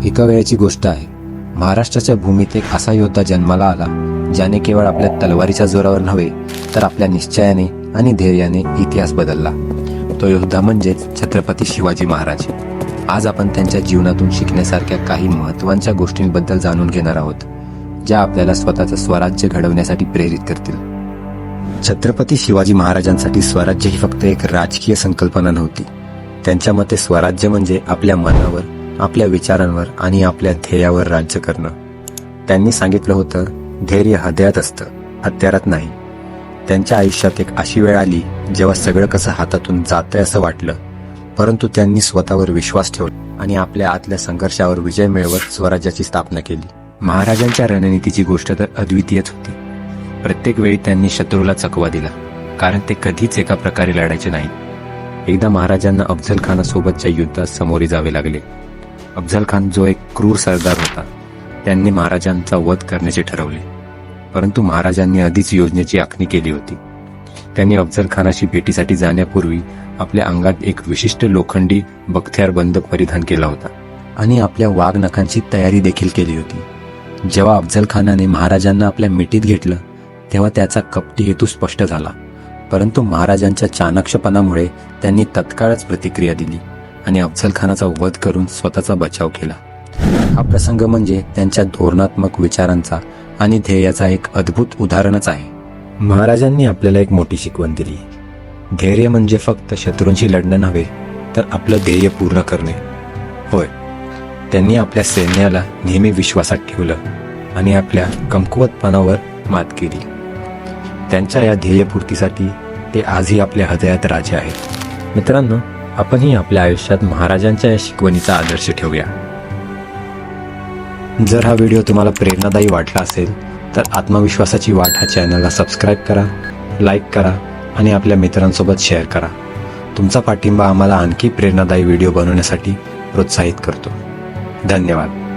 एका वेळेची गोष्ट आहे. महाराष्ट्राच्या भूमीत एक असा योद्धा जन्माला आला ज्याने केवळ आपल्या तलवारीच्या जोरावर नव्हे तर आपल्या निश्चयाने आणि धैर्याने इतिहास बदलला. तो योद्धा म्हणजेच छत्रपती शिवाजी महाराज. आज आपण त्यांच्या जीवनातून शिकण्यासारख्या काही महत्त्वाच्या गोष्टींबद्दल जाणून घेणार आहोत, ज्या आपल्याला स्वतःचं स्वराज्य घडवण्यासाठी प्रेरित करतील. छत्रपती शिवाजी महाराजांसाठी स्वराज्य ही फक्त एक राजकीय संकल्पना नव्हती. त्यांच्या मते स्वराज्य म्हणजे आपल्या मनावर, आपल्या विचारांवर आणि आपल्या ध्येयावर राज्य करणं. त्यांनी सांगितलं होतं, धैर्य हृदयात असतं, हत्यारात नाही. त्यांच्या आयुष्यात एक अशी वेळ आली जेव्हा सगळं कसं हातातून जातंय असं वाटलं, परंतु त्यांनी स्वतःवर विश्वास ठेवला आणि आपल्या आतल्या संघर्षावर विजय मिळवत स्वराज्याची स्थापना केली. महाराजांच्या रणनीतीची गोष्ट तर अद्वितीयच होती. प्रत्येक वेळी त्यांनी शत्रूला चकवा दिला, कारण ते कधीच एका प्रकारे लढायचे नाहीत. एकदा महाराजांना अफझल खानासोबतच्या युद्धात सामोरे जावे लागले. अफझल खान जो एक क्रूर सरदार होता, त्यांनी महाराजांचा वध करण्याचे ठरवले. परंतु महाराजांनी आधीच योजनेची आखणी केली होती. त्यांनी अफझल खानाशी भेटीसाठी जाण्यापूर्वी आपल्या अंगात एक विशिष्ट लोखंडी बख्त्यार बंद परिधान केला होता आणि आपल्या वाघनखांची तयारी देखील केली होती. जेव्हा अफझल खानाने महाराजांना आपल्या मिठीत घेतलं तेव्हा त्याचा कपटी हेतू स्पष्ट झाला. परंतु महाराजांच्या चाणक्षपणामुळे त्यांनी तत्काळच प्रतिक्रिया दिली आणि अफझल खानाचा वध करून स्वतःचा बचाव केला. हा प्रसंग म्हणजे त्यांच्या धोरणात्मक विचारांचा आणि ध्येयाचा एक अद्भुत उदाहरणच आहे. महाराजांनी आपल्याला एक मोठी शिकवण दिली. धैर्य म्हणजे फक्त शत्रूंशी लढणं नव्हे तर आपलं ध्येय पूर्ण करणे. होय, त्यांनी आपल्या सैन्याला नेहमी विश्वासात ठेवलं आणि आपल्या कमकुवतपणावर मात केली. त्यांच्या या ध्येयपूर्तीसाठी ते आजही आपल्या हृदयात राजे आहेत. मित्रांनो, आपणही आपल्या आयुष्यात महाराजांच्या या शिकवणीचा आदर्श ठेवूया. जर हा व्हिडिओ तुम्हाला प्रेरणादायी वाटला असेल तर आत्मविश्वासाची वाट हा चॅनलला सबस्क्राईब करा, लाईक करा आणि आपल्या मित्रांसोबत शेअर करा. तुमचा पाठिंबा आम्हाला आणखी प्रेरणादायी व्हिडिओ बनवण्यासाठी प्रोत्साहित करतो. धन्यवाद.